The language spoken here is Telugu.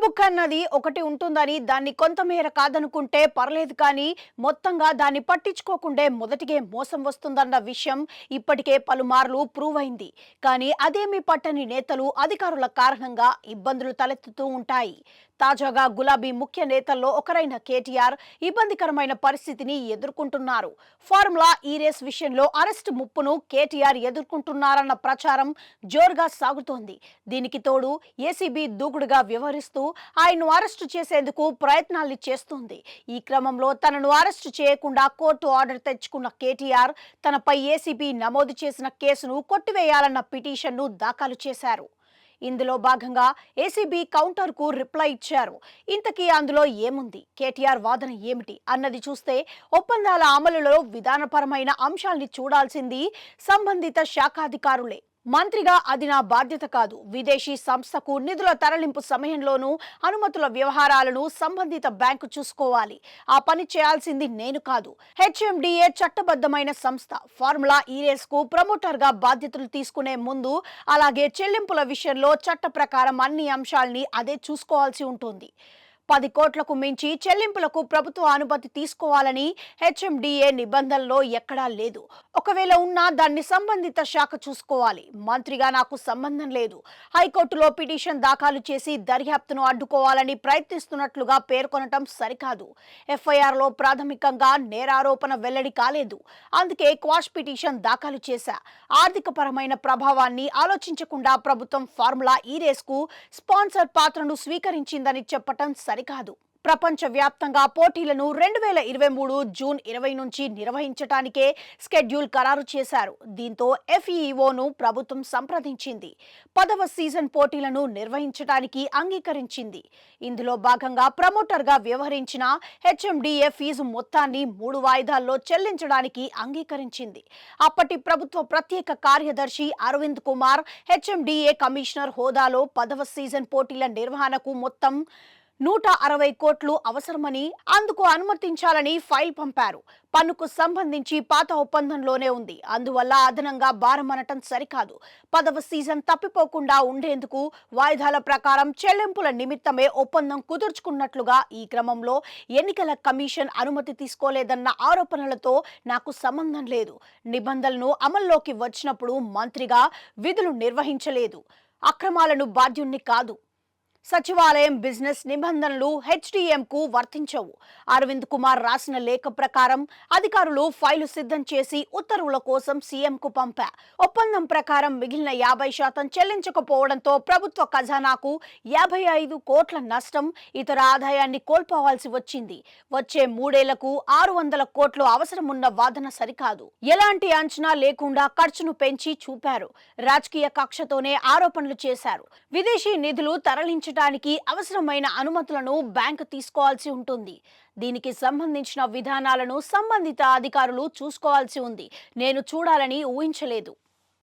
బుక్ అన్నది ఒకటి ఉంటుందని దాన్ని కొంతమేర కాదనుకుంటే పర్లేదు కానీ మొత్తంగా దాన్ని పట్టించుకోకుండే మొదటిగే మోసం వస్తుందన్న విషయం ఇప్పటికే పలుమార్లు ప్రూవ్ అయింది. కానీ అదేమీ పట్టని నేతలు అధికారుల కారణంగా ఇబ్బందులు తలెత్తుతూ ఉంటాయి. తాజాగా గులాబీ ముఖ్య నేతల్లో ఒకరైన కేటీఆర్ ఇబ్బందికరమైన పరిస్థితిని ఎదుర్కొంటున్నారు. ఫార్ములా ఈ రేస్ విషయంలో అరెస్టు ముప్పును కేటీఆర్ ఎదుర్కొంటున్నారన్న ప్రచారం జోరుగా సాగుతోంది. దీనికి తోడు ఏసీబీ దూకుడుగా వ్యవహరిస్తూ ఆయన్ను అరెస్టు చేసేందుకు ప్రయత్నాలు చేస్తోంది. ఈ క్రమంలో తనను అరెస్టు చేయకుండా కోర్టు ఆర్డర్ తెచ్చుకున్న కేటీఆర్ తనపై ఏసీబీ నమోదు చేసిన కేసును కొట్టివేయాలన్న పిటిషన్ను దాఖలు చేశారు. ఇందులో భాగంగా ఏసీబీ కౌంటర్ కు రిప్లై ఇచ్చారు. ఇంతకీ అందులో ఏముంది, కేటీఆర్ వాదన ఏమిటి అన్నది చూస్తే ఒప్పందాల అమలులో విధానపరమైన అంశాల్ని చూడాల్సింది సంబంధిత శాఖాధికారులే. మంత్రిగా అది నా బాధ్యత కాదు. విదేశీ సంస్థకు నిధుల తరలింపు సమయంలోనూ అనుమతుల వ్యవహారాలను సంబంధిత బ్యాంకు చూసుకోవాలి. ఆ పని చేయాల్సింది నేను కాదు. హెచ్ఎండిఏ చట్టబద్ధమైన సంస్థ. ఫార్ములా ఈ రేస్ కు ప్రమోటర్ గా బాధ్యతలు తీసుకునే ముందు అలాగే చెల్లింపుల విషయంలో చట్ట ప్రకారం అన్ని అంశాల్ని అదే చూసుకోవాల్సి ఉంటుంది. 10 కోట్లకు మించి చెల్లింపులకు ప్రభుత్వ అనుమతి తీసుకోవాలని హెచ్ఎండిఏ నిబంధనలో ఎక్కడా లేదు. ఒకవేళ ఉన్నా దాన్ని సంబంధిత శాఖ చూసుకోవాలి. మంత్రిగా నాకు సంబంధం లేదు. హైకోర్టులో పిటిషన్ దాఖలు చేసి దర్యాప్తును అడ్డుకోవాలని ప్రయత్నిస్తున్నట్లుగా పేర్కొనటం సరికాదు. ఎఫ్ఐఆర్లో ప్రాథమికంగా నేరారోపణ వెల్లడి కాలేదు. అందుకే క్వాష్ పిటిషన్ దాఖలు చేశా. ఆర్థికపరమైన ప్రభావాన్ని ఆలోచించకుండా ప్రభుత్వం ఫార్ములా ఈ రేస్ కు స్పాన్సర్ పాత్రను స్వీకరించిందని చెప్పటం సరికాదు. ప్రపంచ వ్యాప్తంగా పోటీలను 2023 జూన్ 20 నుంచి నిర్వహించటానికే స్కెడ్యూల్ ఖరారు చేశారు. దీంతో ఎఫ్ఈఓను ప్రభుత్వం సంప్రదించింది. 10వ సీజన్ పోటీలను నిర్వహించటానికి అంగీకరించింది. ఇందులో భాగంగా ప్రమోటర్గా వ్యవహరించిన హెచ్ఎండిఏ ఫీజు మొత్తాన్ని 3 వాయిదాల్లో చెల్లించడానికి అంగీకరించింది. అప్పటి ప్రభుత్వ ప్రత్యేక కార్యదర్శి అరవింద్ కుమార్ హెచ్ఎండిఏ కమిషనర్ హోదాలో 10వ సీజన్ పోటీల నిర్వహణకు మొత్తం 160 కోట్లు అవసరమని, అందుకు అనుమతించాలని ఫైల్ పంపారు. పన్నుకు సంబంధించి పాత ఒప్పందంలోనే ఉంది. అందువల్ల అదనంగా భారమనటం సరికాదు. 10వ సీజన్ తప్పిపోకుండా ఉండేందుకు వాయిదాల ప్రకారం చెల్లింపుల నిమిత్తమే ఒప్పందం కుదుర్చుకున్నట్లుగా ఈ క్రమంలో ఎన్నికల కమిషన్ అనుమతి తీసుకోలేదన్న ఆరోపణలతో నాకు సంబంధం లేదు. నిబంధనలు అమల్లోకి వచ్చినప్పుడు మంత్రిగా విధులు నిర్వహించలేదు. అక్రమాలను బాధ్యుణ్ణి కాదు. సచివాలయం బిజినెస్ నిబంధనలు హెచ్డిఎంకు వర్తించవు. అరవింద్ కుమార్ రాసిన లేఖ ప్రకారం అధికారులు ఫైలు సిద్ధం చేసి ఉత్తర్వుల కోసం సీఎంకు పంపా. ఒప్పందం ప్రకారం మిగిలిన 50% చెల్లించకపోవడంతో ప్రభుత్వ ఖజానాకు 55 కోట్ల నష్టం, ఇతర ఆదాయాన్ని కోల్పోవాల్సి వచ్చింది. వచ్చే 3 ఏళ్లకు 600 కోట్లు అవసరమున్న వాదన సరికాదు. ఎలాంటి అంచనా లేకుండా ఖర్చును పెంచి చూపారు. రాజకీయ కక్షతోనే ఆరోపణలు చేశారు. విదేశీ నిధులు తరలించడానికి అవసరమైన అనుమతులను బ్యాంకు తీసుకోవాల్సి ఉంటుంది. దీనికి సంబంధించిన విధానాలను సంబంధిత అధికారులు చూసుకోవాల్సి ఉంది. నేను చూడాలని ఊహించలేదు.